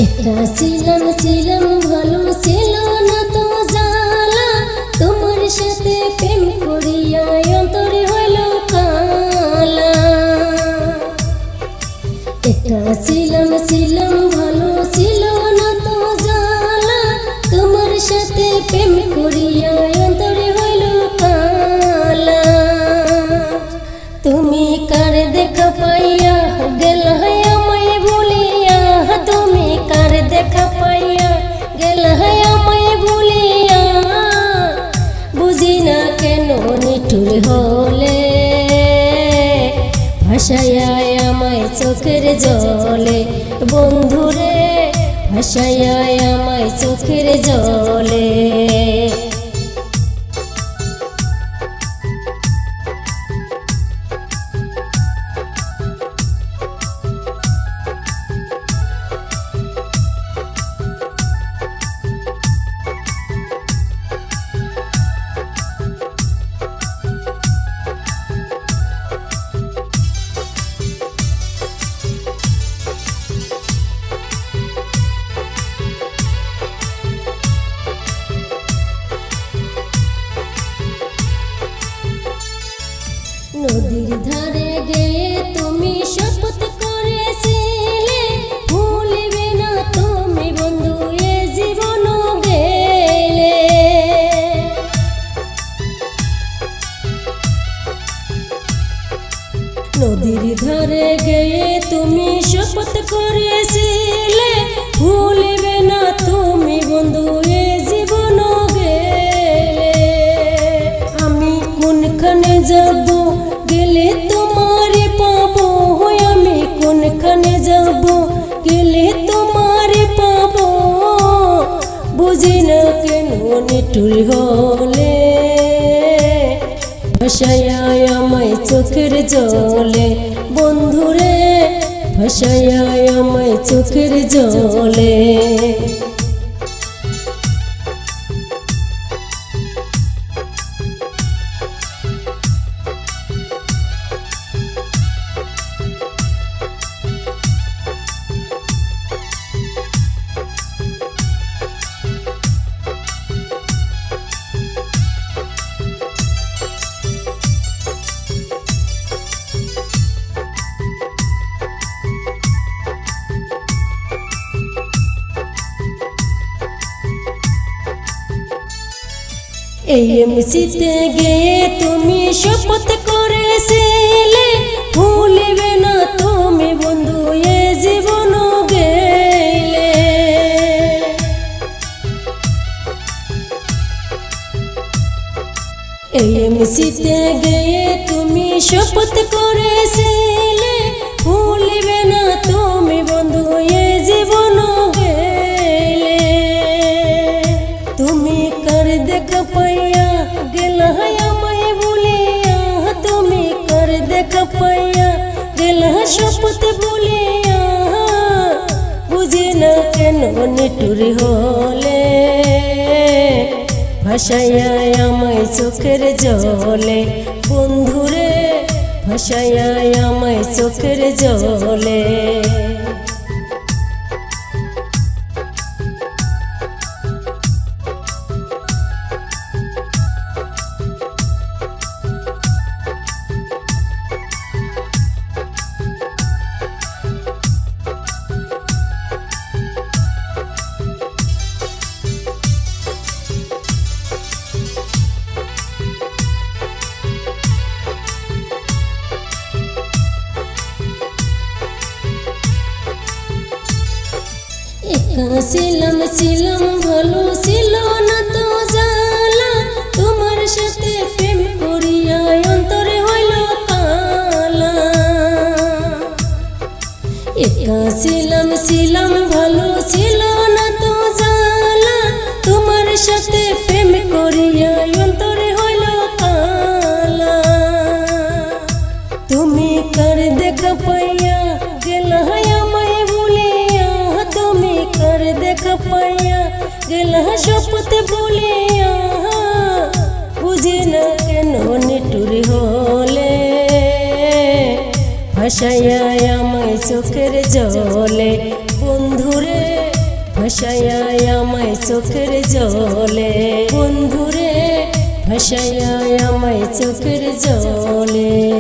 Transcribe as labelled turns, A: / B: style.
A: একা ছিলাম ভালো ছিল না তো জালা, তোমার সাথে প্রেম করিয়া অন্তরে হইল কালা। একা ছিলাম ভালো ছিল না তো জালা, তোমার সাথে প্রেম করিয়া অন্তরে হইল কালা। তুমি কার দেখা পাইয়া গেলা আমায় ভুলিয়া, তুমি কার দেখা পাইয়া গেলা আমায় ভুলিয়া, বুঝি না কেন নিঠুর হলে ভাসাইয়া আমায় চোখের জলে, বন্ধুরে ভাসাইয়া আমায় চোখের জলে। নদীর ধারে গিয়ে তুমি শপথ করেছিলে, ভুলিবে না তুমি বন্ধু এ জীবন গেলে। নদীর ধারে গিয়ে তুমি শপথ করেছিলে, ভুলিবে না তুমি বন্ধু এ জীবন গেলে। আমি কোনখানে যাব গেলে তোমারে পাবো, আমি কোনখানে যাব গেলে তোমারে পাবো, বুঝি না কেন নিঠুর হলে ভাসাইয়া আমায় চোখের জলে, বন্ধুরে ভাসাইয়া আমায় চোখের জলে। এমসিতে গিয়ে তুমি শপথ করেছিলে, ভুলিবে না তুমি বন্ধু এ জীবন গেলে। এমসিতে গিয়ে তুমি শপথ করেছিলে, ভুলিবে না তুমি বন্ধু এ জীবন গেলে। তুমি কার দেখা পাইয়া গেলা আমায় ভুলিয়া, তুমি কার দেখা পাইয়া গেলা শপথ ভুলিয়া, বুঝি না কেন নিঠুর হলে ভাসাইয়া আমায় চোখের জলে, বন্ধুরে ভাসাইয়া আমায় চোখের জলে। একা ছিলাম ভালো ছিল না তো জালা, তোমার সাথে প্রেম করিয়া অন্তরে হইল কালা। একা ছিলাম ভালো ছিল না তো জালা, তোমার সাথে প্রেম করিয়া অন্তরে হইল কালা। তুমি কার দেখা পাইয়া গেলা আমায় ভুলিয়া, তুমি কার দেখা পাইয়া গেলা শপথ ভুলিয়া, বুঝি না কেন নিঠুর হলে ভাসাইয়া আমায় চোখের জলে, বন্ধুরে ভাসাইয়া আমায় চোখের জলে বন্ধুরে ভাসাইয়া আমায় চোখের জলে।